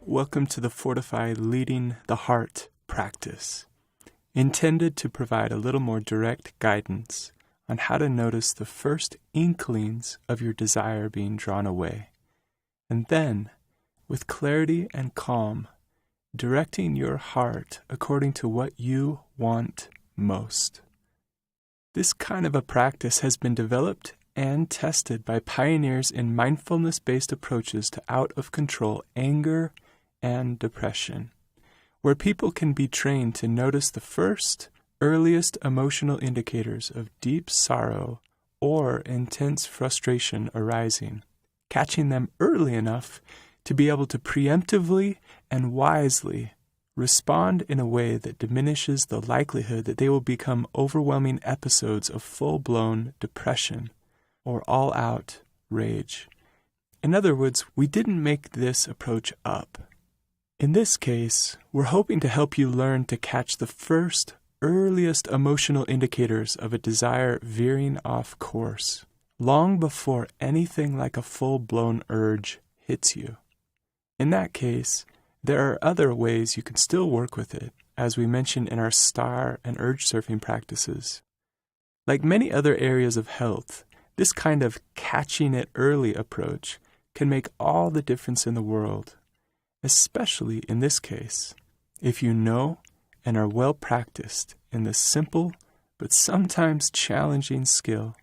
Welcome to the Fortify Leading the Heart practice, intended to provide a little more direct guidance on how to notice the first inklings of your desire being drawn away, and then, with clarity and calm, directing your heart according to what you want most. This kind of a practice has been developed and tested by pioneers in mindfulness-based approaches to out-of-control anger and depression, where people can be trained to notice the first, earliest emotional indicators of deep sorrow or intense frustration arising, catching them early enough to be able to preemptively and wisely respond in a way that diminishes the likelihood that they will become overwhelming episodes of full-blown depression or all-out rage. In other words, we didn't make this approach up. In this case, we're hoping to help you learn to catch the first, earliest emotional indicators of a desire veering off course, long before anything like a full-blown urge hits you. In that case, there are other ways you can still work with it, as we mentioned in our star and urge surfing practices. Like many other areas of health, this kind of catching it early approach can make all the difference in the world, especially in this case, if you know and are well practiced in the simple but sometimes challenging skill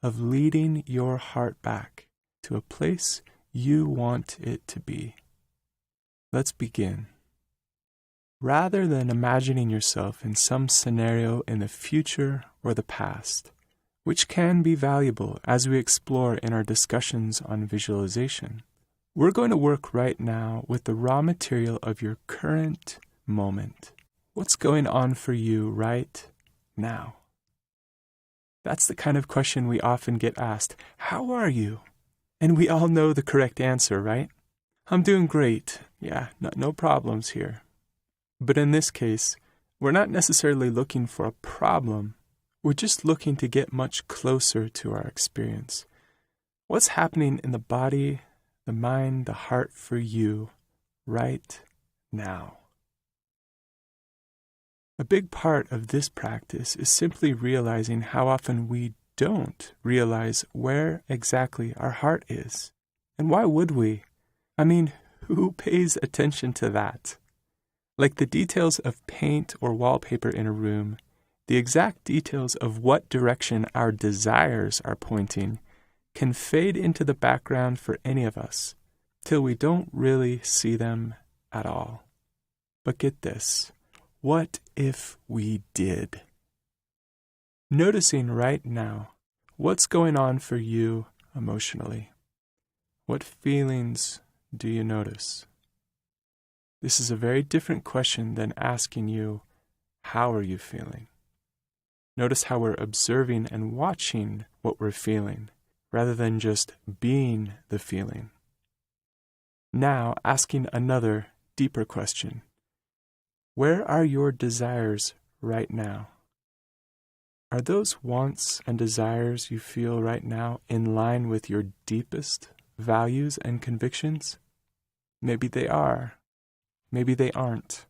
of leading your heart back to a place you want it to be. Let's begin. Rather than imagining yourself in some scenario in the future or the past, which can be valuable as we explore in our discussions on visualization, we're going to work right now with the raw material of your current moment. What's going on for you right now? That's the kind of question we often get asked. How are you? And we all know the correct answer, right? I'm doing great. Yeah, no problems here. But in this case, we're not necessarily looking for a problem. We're just looking to get much closer to our experience. What's happening in the body, the mind, the heart for you right now? A big part of this practice is simply realizing how often we don't realize where exactly our heart is. And why would we? I mean, who pays attention to that? Like the details of paint or wallpaper in a room, the exact details of what direction our desires are pointing can fade into the background for any of us, till we don't really see them at all. But get this, what if we did? Noticing right now, what's going on for you emotionally? What feelings do you notice? This is a very different question than asking you, how are you feeling? Notice how we're observing and watching what we're feeling, rather than just being the feeling. Now, asking another, deeper question. Where are your desires right now? Are those wants and desires you feel right now in line with your deepest values and convictions? Maybe they are. Maybe they aren't.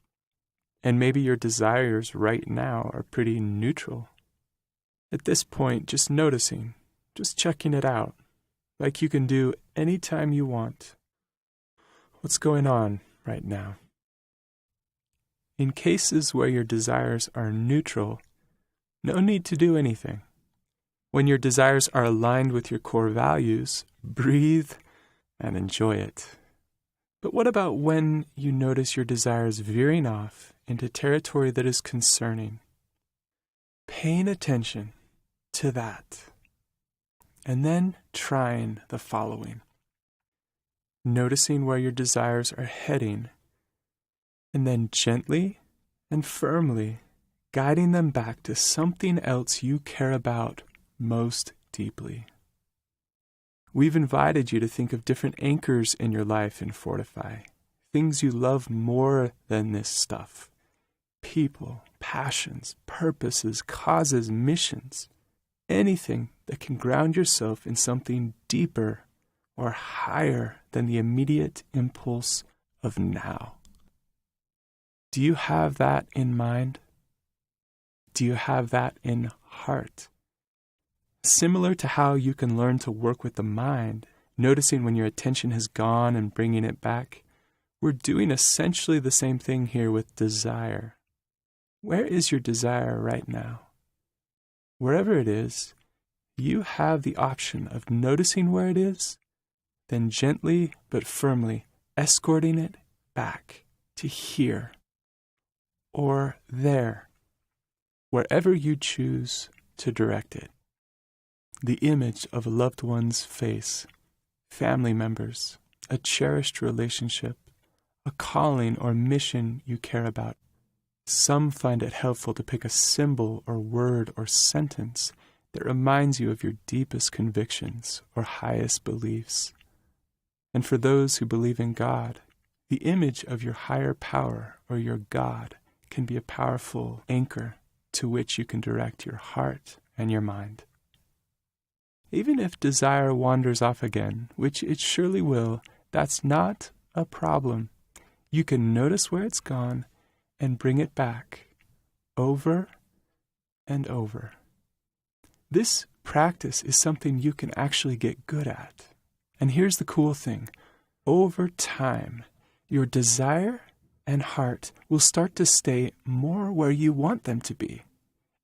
And maybe your desires right now are pretty neutral. At this point, just noticing, just checking it out, like you can do anytime you want. What's going on right now? In cases where your desires are neutral, no need to do anything. When your desires are aligned with your core values, breathe and enjoy it. But what about when you notice your desires veering off into territory that is concerning? Paying attention to that. And then trying the following. Noticing where your desires are heading, and then gently and firmly guiding them back to something else you care about most deeply. We've invited you to think of different anchors in your life in Fortify, things you love more than this stuff. People, passions, purposes, causes, missions. anything that can ground yourself in something deeper or higher than the immediate impulse of now. Do you have that in mind? Do you have that in heart? Similar to how you can learn to work with the mind, noticing when your attention has gone and bringing it back, we're doing essentially the same thing here with desire. Where is your desire right now? Wherever it is, you have the option of noticing where it is, then gently but firmly escorting it back to here or there, wherever you choose to direct it. The image of a loved one's face, family members, a cherished relationship, a calling or mission you care about. Some find it helpful to pick a symbol or word or sentence that reminds you of your deepest convictions or highest beliefs. And for those who believe in God, the image of your higher power or your God can be a powerful anchor to which you can direct your heart and your mind. Even if desire wanders off again, which it surely will, that's not a problem. You can notice where it's gone and bring it back over and over. This practice is something you can actually get good at. And here's the cool thing. Over time, your desire and heart will start to stay more where you want them to be.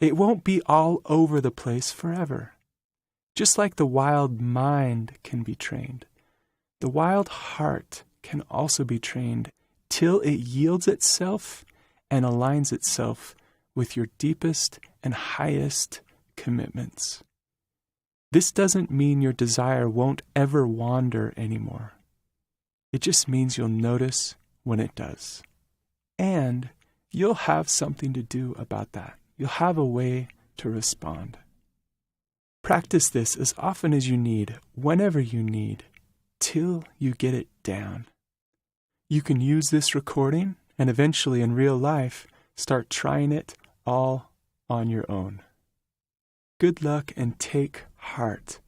It won't be all over the place forever. Just like the wild mind can be trained, the wild heart can also be trained till it yields itself and aligns itself with your deepest and highest commitments. This doesn't mean your desire won't ever wander anymore. It just means you'll notice when it does. And you'll have something to do about that. You'll have a way to respond. Practice this as often as you need, whenever you need, till you get it down. You can use this recording and eventually in real life start trying it all on your own. Good luck and take heart.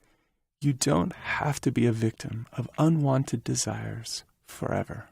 You don't have to be a victim of unwanted desires forever.